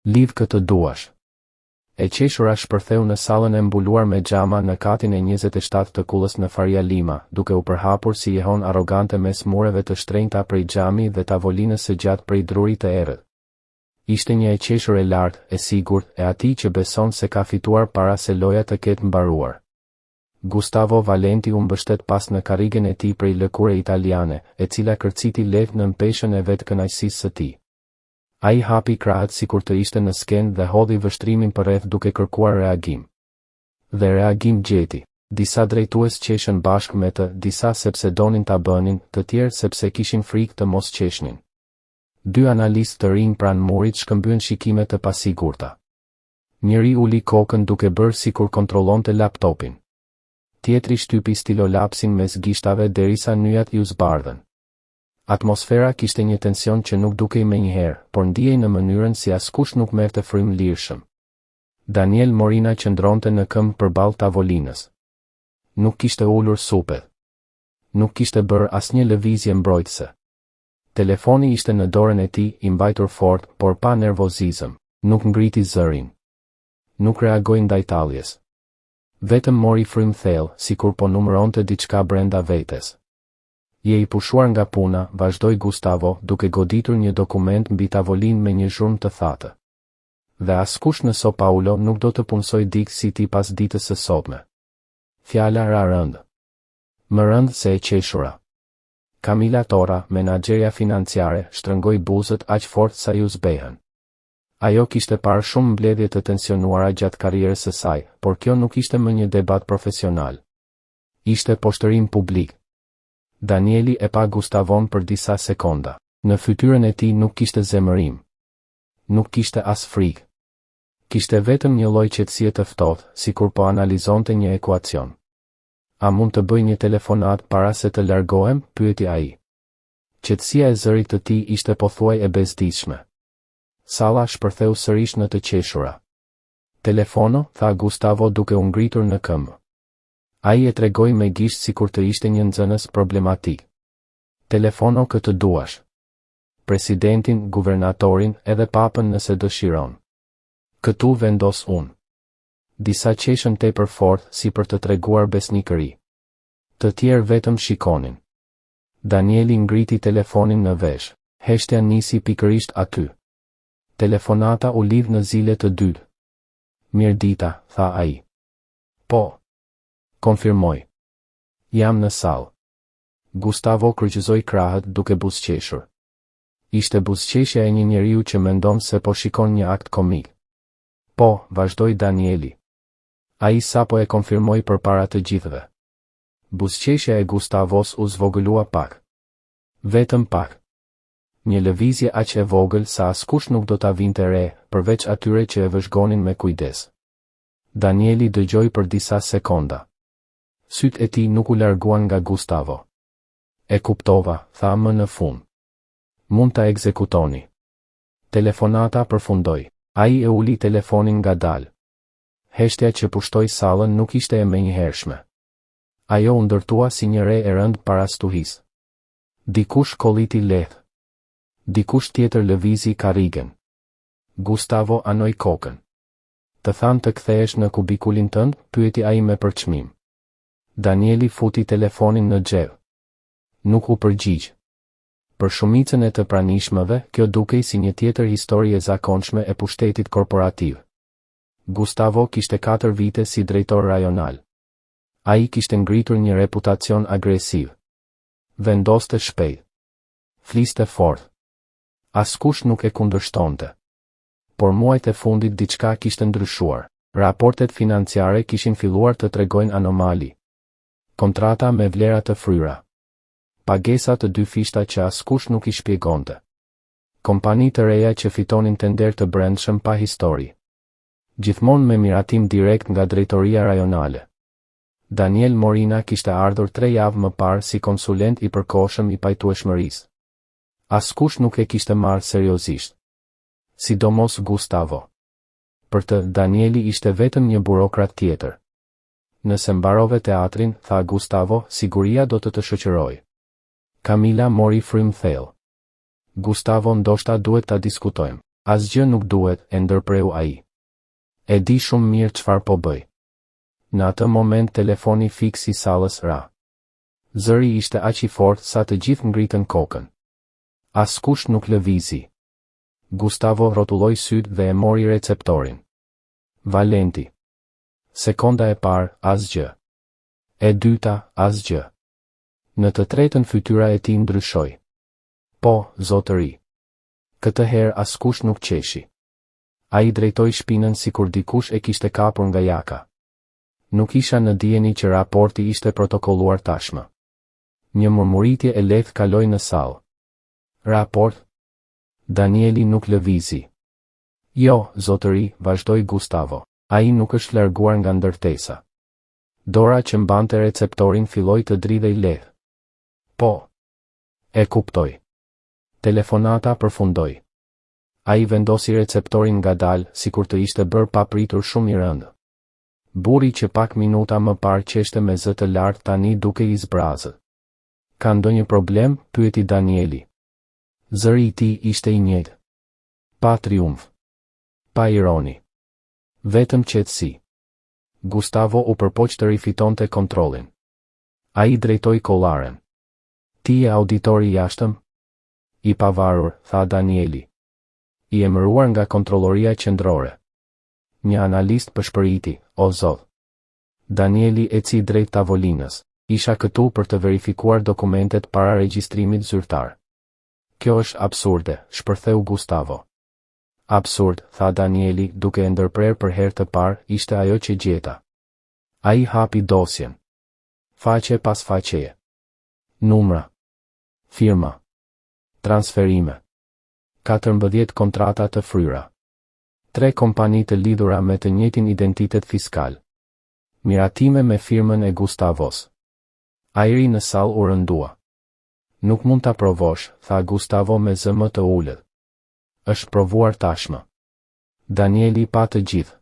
Lidh këtë duash. E qeshura shpërtheu në sallën e mbuluar me xhama në katin e 27 të kullës në Faria Lima, duke u përhapur si jehon arrogante mes mureve të shtrenjta prej xhami dhe tavolinës së gjatë prej drurit të errët. Ishte një e qeshur e lartë, e sigurt, e atij që beson se ka fituar para se loja të ketë mbaruar. Gustavo Valenti u mbështet pas në karrigen e tij prej lëkure italiane, e cila kërciti lehtë në peshën e vetë kënaqësisë së tij. Ai hapi krahët sikur të ishte në skenë dhe hodhi vështrimin përreth duke kërkuar reagim. Dhe reagim gjeti. Disa drejtues qeshën bashkë me të, disa sepse donin ta bënin, të tjerë sepse kishin frikë të mos qeshnin. 2 analistë të rinj pranë murit shkëmbyen shikime të pasigurta. Njëri uli kokën duke bërë sikur kontrollonte laptopin. Tjetri shtypi stilolapsin mes gishtave derisa nyjat ju zbardhen. Atmosfera kishte një tension që nuk dukej menjëherë, por ndihej në mënyrën si askush nuk merrte frym lirshëm. Daniel Morina qëndronte në këmbë përballë tavolinës. Nuk kishte ulur supet. Nuk kishte bërë asnjë lëvizje mbrojtëse. Telefoni ishte në dorën e tij, i mbajtur fort, por pa nervozizëm. Nuk ngriti zërin. Nuk reagoi ndaj talljes. Vetëm mori frym thellë, sikur po numëronte diçka brenda vetes. Je i pushuar nga puna, vazhdoi Gustavo, duke goditur një dokument mbi tavolinë me një zhurmë të thatë. Dhe askush në São Paulo nuk do të punsoj dikë si ti pas ditës së sotme. Fjala ra rënd. Më rënd se e qeshura. Camila Tora, menaxherja financiare, shtrëngoi buzët aq fort sa ju zbehen. Ajo kishte parë shumë mbledhje të tensionuara gjatë karrierës së saj, por kjo nuk ishte më një debat profesional. Ishte poshtërim publik. Danieli e pa Gustavon për disa sekonda. Në fytyrën e tij nuk kishte zemërim. Nuk kishte as frikë. Kishte vetëm një lloj qetësie të ftohtë, sikur po analizonte një ekuacion. A mund të bëj një telefonat para se të largohem? Pyeti ai. Qetësia e zërit të tij ishte pothuaj e bezdishme. Salla shpërtheu sërish në të qeshura. Telefono, tha Gustavo duke u ngritur në këmbë. Ai e tregoi me gisht sikur të ishte një nxënës problematik. Telefono këtë duash. Presidentin, guvernatorin, edhe papën nëse dëshiron. Këtu vendos unë. Disa qeshën tepër fort si për të treguar besnikëri. Të tjerë vetëm shikonin. Danieli ngriti telefonin në vesh. Heshtja nisi pikërisht aty. Telefonata u lidh në zile të dytë. Mirëdita, tha ai. Po. Konfirmoj. Jam në sallë. Gustavo kryqëzoi krahët duke buzëqeshur. Ishte buzëqeshja e një njeriu që mendon se po shikon një akt komik. Po, vazhdoi Danieli. Ai sapo e konfirmoi përpara të gjithëve. Buzëqeshja e Gustavos u zvogëlua pak. Vetëm pak. Një lëvizje aq e vogël sa askush nuk do ta vinte re, përveç atyre që e vëzhgonin me kujdes. Danieli dëgjoi për disa sekonda. Sytë e tij nuk u larguan nga Gustavo. E kuptova, tha më në fund. Mund ta ekzekutoni. Telefonata përfundoi. Ai e uli telefonin ngadalë. Heshtja që pushtoi sallën nuk ishte e menjëhershme. Ajo u ndërtua si një re e rënd para stuhisë. Dikush kolliti lehtë. Dikush tjetër lëvizi karrigen. Gustavo anoi kokën. Të thanë të kthehesh në kubikulin tënd? Pyeti ai me përçmim. Danieli futi telefonin në xhep. Nuk u përgjigj. Për shumicën e të pranishmëve, kjo dukej si një tjetër histori e zakonshme e pushtetit korporativ. Gustavo kishte 4 vite si drejtor rajonal. Ai kishte ngritur një reputacion agresiv. Vendoste shpejt. Fliste fort. Askush nuk e kundërshtonte. Por muajt e fundit diçka kishte ndryshuar. Raportet financiare kishin filluar të tregojnë anomali. Kontrata me vlera të fryra. Pagesa të dy fishta që askush nuk I shpjegonte. Kompani të reja që fitonin tender të brendshëm pa histori. Gjithmonë me miratim direkt nga drejtoria rajonale. Daniel Morina kishte ardhur 3 javë më parë si konsulent I përkohshëm I pajtueshmërisë. Askush nuk e kishte marrë seriozisht. Sidomos Gustavo. Për të, Danieli ishte vetëm një burokrat tjetër. Nëse mbarove teatrin, tha Gustavo, siguria do të shoqëroj. Camila mori frym thellë. Gustavo, ndoshta duhet ta diskutojmë. Asgjë nuk duhet, e ndërpreu ai. E di shumë mirë çfarë po bëj. Në atë moment telefoni fiks I sallës ra. Zëri ishte aq I fortë sa të gjithë ngritën kokën. Askush nuk lëvizi. Gustavo rrotulloi syt dhe e mori receptorin. Valenti. Sekonda e parë, asgjë. E dyta, asgjë. Në të tretën fytyra e tij ndryshoi. Po, zotëri. Këtë herë askush nuk qeshi. Ai drejtoi shpinën sikur dikush e kishte kapur nga jaka. Nuk isha në dijeni që raporti ishte protokolluar tashmë. Një murmuritje e lehtë kaloi në sallë. Raport? Danieli nuk lëvizi. Jo, zotëri, vazhdoi Gustavo. Ai nuk është larguar nga ndërtesa. Dora që mbante receptorin filloi të dridhej lehtë. Po. E kuptoj. Telefonata përfundoi. Ai vendosi receptorin ngadalë, sikur të ishte bërë papritur shumë I rëndë. Burri që pak minuta më parë qeshte me zë të lartë tani duke I zbrazë. Ka ndonjë problem? Pyeti Danieli. Zëri I tij ishte I njëjtë. Pa triumf. Pa ironi. Vetëm qetësi. Gustavo u përpoq të rifitonte kontrollin. Ai drejtoi kollaren. Ti je auditori I jashtëm? I pavarur, tha Danieli. I emëruar nga kontrolloria qendrore. Një analist pëshpëriti, o zot. Danieli eci drejt tavolinës. Isha këtu për të verifikuar dokumentet para regjistrimit zyrtar. Kjo është absurde, shpërtheu Gustavo. Absurd, tha Danieli, duke e ndërprer për herë të parë, ishte ajo që gjeta. Ai hapi dosjen. Faqe pas faqeje. Numra. Firma. Transferime. 14 kontrata të fryra. 3 kompani të lidhura me të njëjtin identitet fiskal. Miratime me firmën e Gustavos. Ajri në sallë u rëndua. Nuk mund ta provosh, tha Gustavo me zë më të ulët. Është provuar tashmë. Danieli pa të gjithë.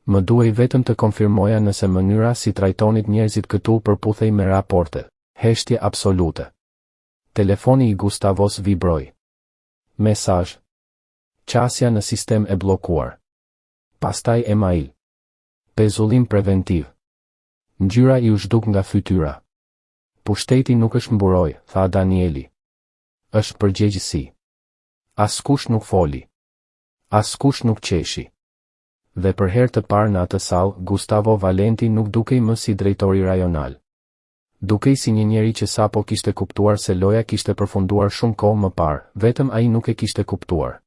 Më duhej vetëm të konfirmoja nëse mënyra si trajtonit njerëzit këtu përputhej me raportet. Heshtje absolute. Telefoni I Gustavos vibroi. Mesazh. Qasja në sistem e bllokuar. Pastaj email. Pezullim preventiv. Ngjyra I u zhduk nga fytyra. Pushteti nuk është mburoj, tha Danieli. Është përgjegjësi. Askush nuk foli. Askush nuk qeshi. Dhe për herë të parë në atë sallë, Gustavo Valenti nuk dukej më si drejtori rajonal. Dukej si një njeri që sapo kishte kuptuar se loja kishte përfunduar shumë kohë më parë, vetëm ai nuk e kishte kuptuar.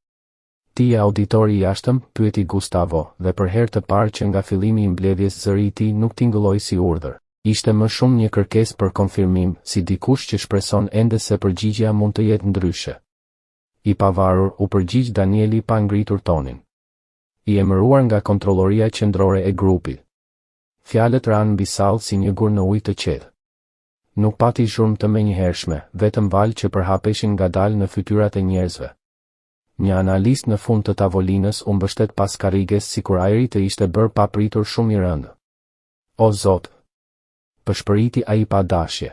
Ti je auditori I jashtëm? Pyeti Gustavo, dhe për herë të parë që nga fillimi I mbledhjes zëri I tij nuk tingëlloi si urdhër. Ishte më shumë një kërkesë për konfirmim, si dikush që shpreson ende se përgjigjja mund të jetë ndryshe. I pavarur, u përgjigj Danieli pa ngritur tonin. I emëruar nga kontrolloria qendrore e grupit. Fjalët ranë mbi sallë si një gur në ujë të qetë. Nuk pati zhurmë të menjëhershme, vetëm valë që përhapeshin ngadalë në fytyrat e njerëzve. Një analist në fund të tavolinës u mbështet pas karriges sikur ajri të ishte bërë papritur shumë I rëndë. O zot! Pëshpëriti ai pa dashje.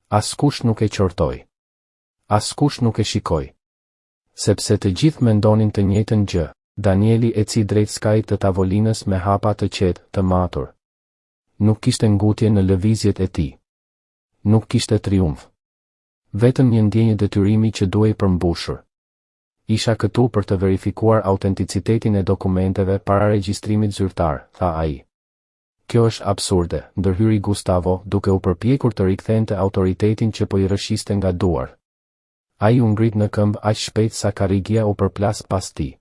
Askush nuk e qortoi. Askush nuk e shikoi. Sepse të gjithë mendonin të njëjtën gjë, Danieli eci drejt skajit të tavolinës me hapa të qetë, të matur. Nuk kishte ngutje në lëvizjet e tij. Nuk kishte triumf. Vetëm një ndjenjë detyrimi që duhej përmbushur. Isha këtu për të verifikuar autenticitetin e dokumenteve para regjistrimit zyrtar, tha ai. Kjo është absurde, ndërhyri Gustavo, duke u përpjekur të rikthente autoritetin që po I rrëshiste nga duar. Ai u ngrit në këmbë aq shpejt sa karrigia u përplas pas tij.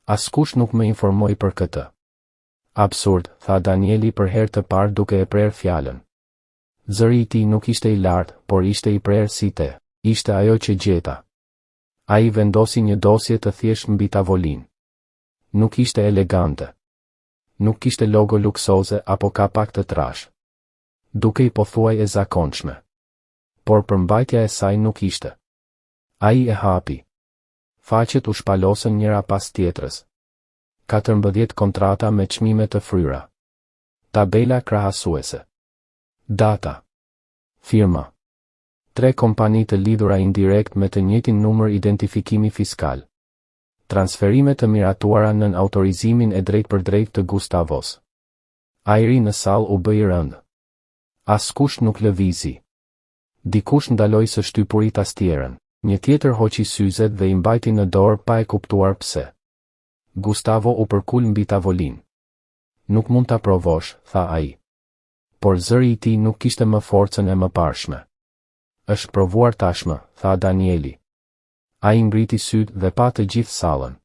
Askush nuk më informoi për këtë. Absurd, tha Danieli për herë të parë duke e prerë fjalën. Zëri I tij nuk ishte I lartë, por ishte I prerë si te. Ishte ajo që gjeta. Ai vendosi një dosje të thjeshtë mbi tavolinë. Nuk ishte elegante. Nuk kishte logo luksoze apo kapak të trash. Dukej pothuaj e zakonshme. Por përmbajtja e saj nuk ishte. Ai e hapi. Faqet u shpalosën njëra pas tjetrës. 14 kontrata me çmime të fryra. Tabela krahasuese. Data. Firma. 3 kompani të lidhura indirekt me të njëjtin numër identifikimi fiskal. Transferime të miratuara nën autorizimin e drejt për drejt të Gustavos. Ajri në sallë u bë i rëndë. Askush nuk lëvizi. Dikush ndaloi së shtypuri tastierën. Një tjetër hoqi syzet dhe i mbajti në dorë pa e kuptuar pse. Gustavo u përkul mbi tavolinë. Nuk mund ta provosh, tha ai. Por zëri i tij nuk kishte më forcën e mëparshme. Është provuar tashmë, tha Danieli. Ai ngriti syt dhe pa të gjithë sallën.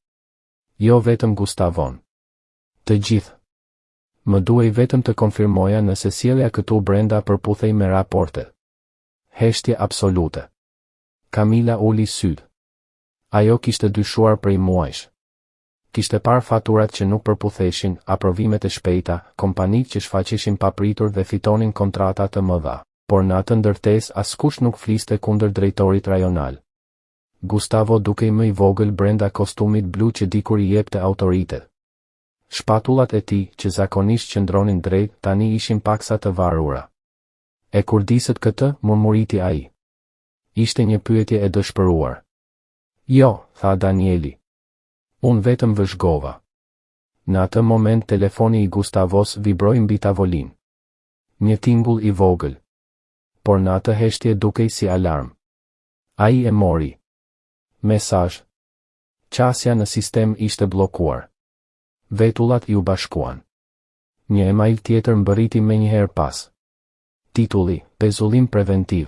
Jo vetëm Gustavon. Të gjithë. Më duhej vetëm të konfirmoja nëse sjellja këtu brenda përputhej me raportet. Heshtje absolute. Camila uli syt. Ajo kishte dyshuar prej muajsh. Kishte parë faturat që nuk përputheshin, aprovimet e shpejta, kompanitë që shfaqeshin papritur dhe fitonin kontrata të mëdha, por në atë ndërtesë askush nuk fliste kundër drejtorit rajonal. Gustavo dukej më i vogël brenda kostumit blu që dikur i jepte autoritet. Shpatullat e tij, që zakonisht qëndronin drejt, tani ishin paksa të varura. E kur disët këtë, murmuriti ai. Ishte një pyetje e dëshpëruar. Jo, tha Danieli. Unë vetëm vëzhgova. Në atë moment telefoni i Gustavos vibroi mbi tavolinë. Një tingull i vogël. Por në atë heshtje dukej si alarm. Ai e mori. Mesazh. Qasja në sistem ishte bllokuar. Vetullat i u bashkuan. Një email tjetër mbërriti menjëherë pas. Titulli: Pezullim preventiv.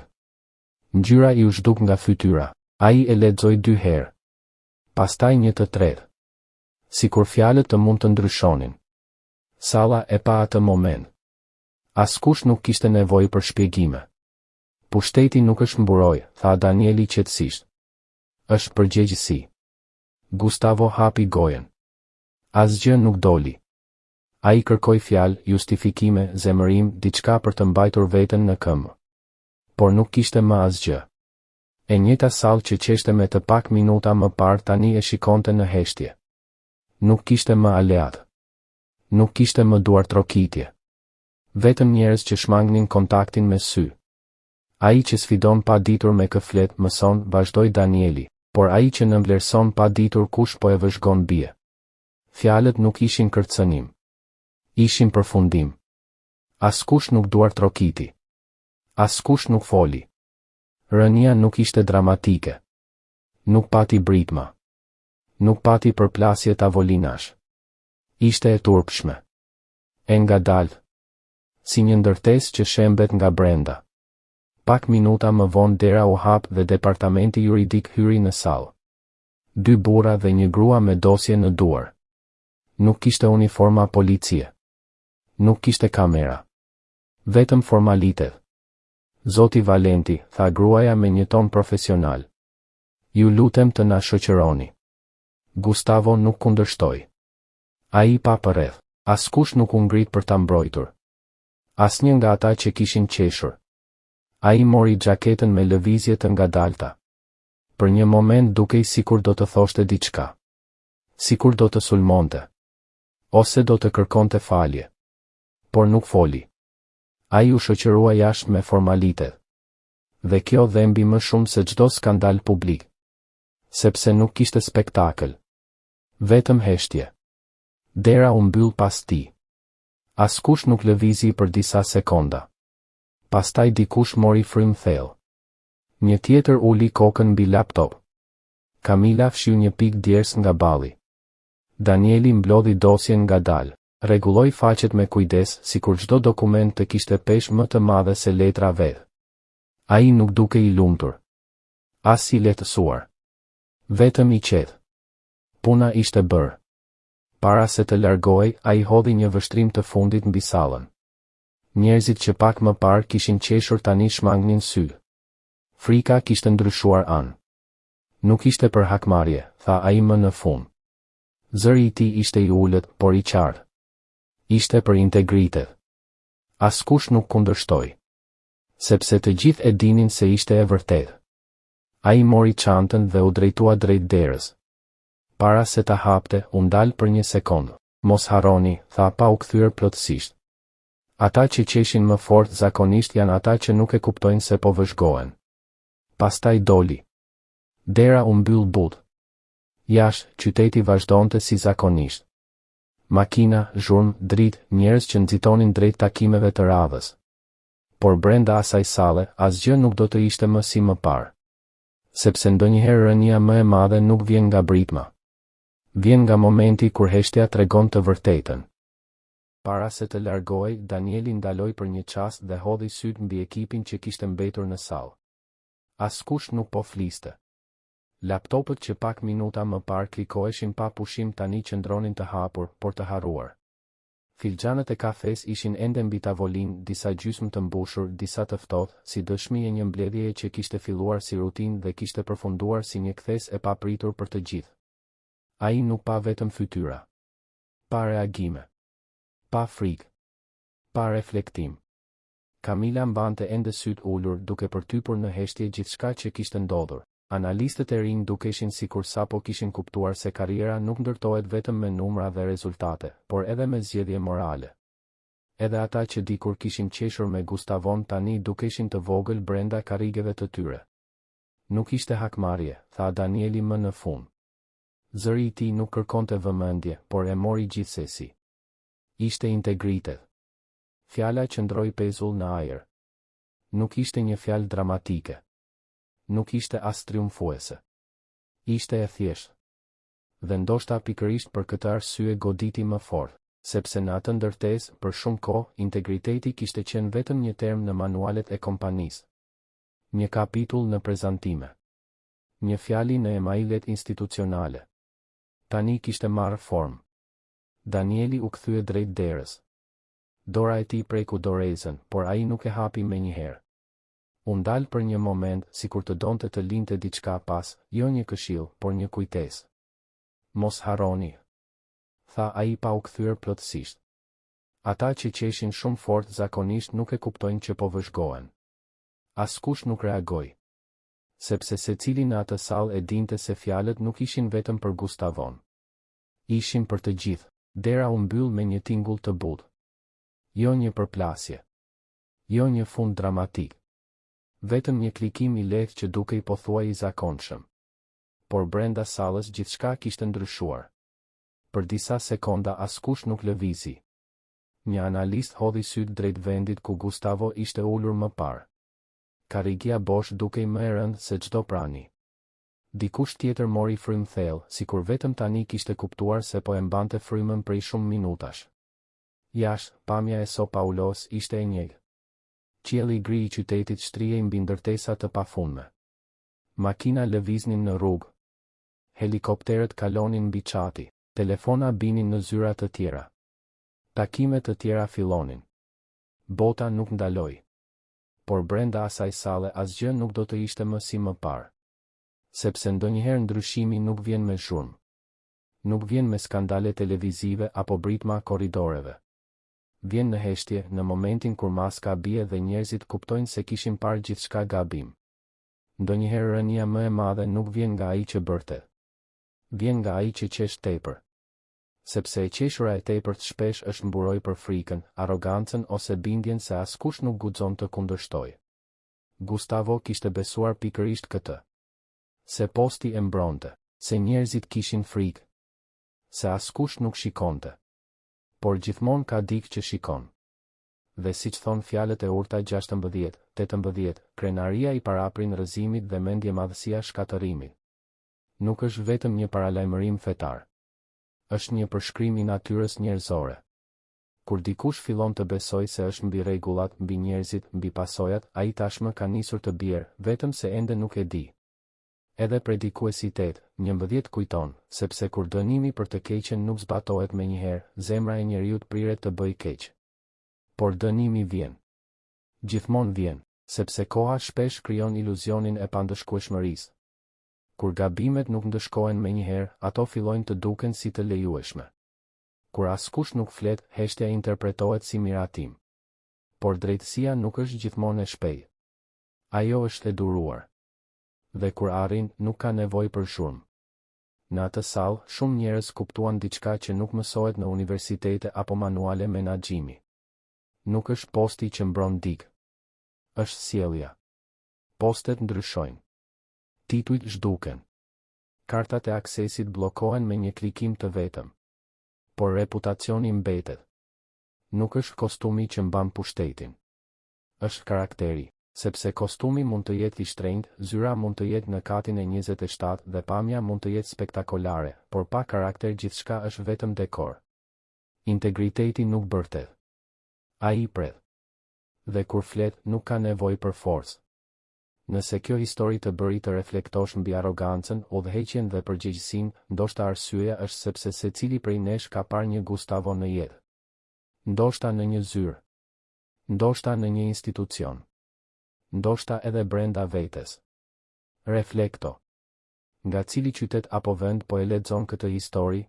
Ngjyra i u zhduk nga fytyra. Ai e lexoi 2 herë. Pastaj një të tretë. Sikur fjalët të mund të ndryshonin. Salla e pa atë moment. Askush nuk kishte nevojë për shpjegime. Pushteti nuk është mburoj, tha Danieli qetësisht. Është përgjegjësi. Gustavo hapi gojen. Asgjë nuk doli. Ai kërkoi fjalë, justifikime, zemërim, diçka për të mbajtur veten në këmbë. Por nuk kishte më asgjë. E njëjta sallë që qeshte me të pak minuta më parë tani e shikonte në heshtje. Nuk kishte më aleat. Nuk kishte më duar trokitje. Vetëm njerëz që shmangnin kontaktin me sy. Ai që sfidon pa ditur me këflet, mëson, vazhdoi Danieli, por ai që nënvlerëson pa ditur kush po e vëzhgon bie. Fjalët nuk ishin kërcënim. Ishin përfundim. Askush nuk duar trokiti. Askush nuk foli. Rënia nuk ishte dramatike. Nuk pati britma. Nuk pati përplasje tavolinash. Ishte e turpshme. E ngadalë. Si një ndërtesë që shembet nga brenda. Pak minuta më vonë dera u hap dhe departamenti juridik hyri në sallë. 2 burra dhe një grua me dosje në duar. Nuk kishte uniforma policie. Nuk kishte kamera. Vetëm formalitet. Zoti Valenti, tha gruaja me një ton profesional. Ju lutem të na shoqëroni. Gustavo nuk kundërshtoi. Ai pa përreth. Askush nuk u ngrit për ta mbrojtur. Asnjë nga ata që kishin qeshur. Ai mori xhaketën me lëvizje të ngadalta. Për një moment dukej sikur do të thoshte diçka. Sikur do të sulmonte. Ose do të kërkonte falje. Por nuk foli. Ai u shoqërua jashtë me formalitet. Dhe kjo dhembi më shumë se çdo skandal publik. Sepse nuk kishte spektakël. Vetëm heshtje. Dera u mbyll pas tij. Askush nuk lëvizi për disa sekonda. Pastaj dikush mori frym thellë. Një tjetër uli kokën mbi laptop. Camila fshiu një pikë djers nga balli. Danieli mblodhi dosjen ngadalë. Rregulloi faqet me kujdes, sikur çdo dokument të kishte peshë më të madhe se letra vetë. Ai nuk dukej i lumtur. As i lehtësuar. Vetëm i qetë. Puna ishte bërë. Para se të largohej, ai hodhi një vështrim të fundit mbi sallën. Njerëzit që pak më parë kishin qeshur tani shmangnin sy. Frika kishte ndryshuar anë. Nuk ishte për hakmarrje, tha ai më në fund. Zëri i tij ishte i ulët, por i qartë. Ishte për integritet. Askush nuk kundërshtoi. Sepse të gjithë e dinin se ishte e vërtetë. Ai mori çantën dhe u drejtua drejt derës. Para se ta hapte, u ndal për një sekondë. Mos harroni, tha pa u kthyer plotësisht. Ata që qeshin më fort zakonisht janë ata që nuk e kuptojnë se po vëzhgohen. Pastaj doli. Dera u mbyll but. Jashtë, qyteti vazhdonte si zakonisht. Makina, zhurmë, dritë, njerëz që nxitonin drejt takimeve të radhës. Por brenda asaj sale, asgjë nuk do të ishte më si më parë. Sepse ndonjëherë rënia më e madhe nuk vjen nga britma. Vjen nga momenti kur heshtja tregon të vërtetën. Para se të largohej, Danieli ndaloi për një çast dhe hodhi sytë mbi ekipin që kishte mbetur në sallë. Askush nuk po fliste. Laptopët që pak minuta më parë klikoheshin pa pushim tani qëndronin të hapur, por të harruar. Filxhanët e kafes ishin ende mbi tavolinë, disa gjysmë të mbushur, disa të ftohtë, si dëshmi e një mbledhjeje që kishte filluar si rutinë dhe kishte përfunduar si një kthes e papritur për të gjithë. Ai nuk pa vetëm fytyra. Pa reagime. Pa frikë. Pa reflektim. Kamila mbante ende sytë ulur duke përtypur në heshtje gjithçka që kishte ndodhur. Analistët e rinj dukeshin sikur sapo kishin kuptuar se karriera nuk ndërtohet vetëm me numra dhe rezultate, por edhe me zgjedhje morale. Edhe ata që dikur kishin qeshur me Gustavon tani dukeshin të vogël brenda karrigeve të tyre. Nuk ishte hakmarrje, tha Danieli më në fund. Zëri i tij nuk kërkonte vëmendje, por e mori gjithsesi. Ishte integritet. Fjala qëndroi pezull në ajër. Nuk ishte një fjalë dramatike. Nuk ishte as triumfuese. Ishte e thjeshtë. Dhe ndoshta pikërisht për këtë arsye goditi më fort, sepse në atë ndërtesë, për shumë kohë, integriteti kishte qenë vetëm një term në manualet e kompanisë. Një kapitull në prezantime. Një fjali në emailet institucionale. Tani kishte marrë formë. Danieli u kthye drejt derës. Dora e tij preku dorezën, por ai nuk e hapi menjëherë. U ndal për një moment, sikur të donte të linte diçka pas, jo një këshill, por një kujtesë. Mos harroni, tha ai pa u kthyer plotësisht. Ata që qeshin shumë fort zakonisht nuk e kuptojnë që po vëzhgohen. Askush nuk reagoi. Sepse secili në atë sallë e dinte se fjalët nuk ishin vetëm për Gustavon. Ishin për të gjithë. Dera u mbyll me një tingull të butë. Jo një përplasje. Jo një fund dramatik. Vetëm një klikim i lehtë që dukej pothuaj i zakonshëm. Por brenda sallës gjithçka kishte ndryshuar. Për disa sekonda askush nuk lëvizi. Një analist hodhi sytë drejt vendit ku Gustavo ishte ulur më parë. Karrigia bosh dukej më e rëndë se çdo prani. Dikush tjetër mori frymë thellë, sikur vetëm tani kishte kuptuar se po e mbante frymën prej shumë minutash. Jashtë, pamja e São Paulos ishte e njëjtë. Qielli i gri i qytetit shtrihej mbi ndërtesa të pafundme. Makina lëviznin në rrugë. Helikopterët kalonin mbi çati, telefona binin në zyra të tjera. Takime të tjera fillonin. Bota nuk ndaloi. Por brenda asaj salle asgjë nuk do të ishte më si më parë. Sepse ndonjëherë ndryshimi nuk vjen me zhurmë. Nuk vjen me skandale televizive apo britma korridoreve. Vjen në heshtje, në momentin kur maska bie dhe njerëzit kuptojnë se kishin parë gjithçka gabim. Ndonjëherë rënia më e madhe nuk vjen nga ai që bërte. Vjen nga ai që qesh tepër. Sepse e qeshura e tepërt shpesh është mburoj për frikën, arrogancën ose bindjen se askush nuk guxon të kundërshtojë. Gustavo kishte besuar pikërisht këtë. Se posti e mbronte, se njerëzit kishin frikë. Se askush nuk shikonte. Por gjithmonë ka dikë që shikon. Dhe siç thon fjalët e urta 16, 18, krenaria i paraprin rrëzimit dhe mendje madhësia shkatërimit. Nuk është vetëm një paralajmërim fetar. Është një përshkrim i natyrës njerëzore. Kur dikush fillon të besoj se është mbi rregullat, mbi njerëzit, mbi pasojat, ai tashmë ka nisur të bjerë, vetëm se ende nuk e di. Edhe predikuesitet, 11 kujton, sepse kur dënimi për të keqen nuk zbatohet menjëherë, zemra e njeriut priret të bëjë keq. Por dënimi vjen. Gjithmonë vjen, sepse koha shpesh krijon iluzionin e pandëshkueshmërisë. Kur gabimet nuk ndëshkohen menjëherë, ato fillojnë të duken si të lejueshme. Kur askush nuk flet, heshtja interpretohet si miratim. Por drejtësia nuk është gjithmonë e shpejtë. Ajo është e duruar. Dhe kur arrin, nuk ka nevojë për zhurmë. Në atë sallë, shumë njerëz kuptuan diçka që nuk mësohet në universitete apo manuale menaxhimi. Nuk është posti që mbron dikë. Është sjellja. Postet ndryshojnë. Titujt zhduken. kartat e aksesit bllokohen me një klikim të vetëm. Por reputacioni mbetet. Nuk është kostumi që mban pushtetin. Është karakteri, sepse kostumi mund të jetë i shtrenjtë, zyra mund të jetë në katin e 27 dhe pamja mund të jetë spektakolare, por pa karakter gjithçka është vetëm dekor. Integriteti nuk bërtet. Ai pret. Dhe kur flet, nuk ka nevojë për forcë. Nëse kjo histori të bëri të reflektosh mbi arrogancën, udhëheqjen dhe përgjegjësinë, ndoshta arsyeja është sepse secili prej nesh ka parë një Gustavo në jetë. Ndoshta në një zyrë. Ndoshta në një institucion. Ndoshta edhe brenda vetes. Reflekto. Nga cili qytet apo vend po e lexon këtë histori?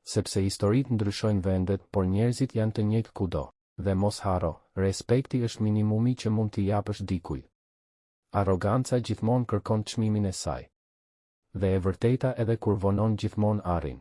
Sepse historitë ndryshojnë vendet, por njerëzit janë të njëjtë kudo. Dhe mos haro, respekti është minimumi që mund t'i japësh dikujt. Arroganca gjithmonë kërkon çmimin e saj. Dhe e vërteta edhe kur vonon gjithmonë arrin.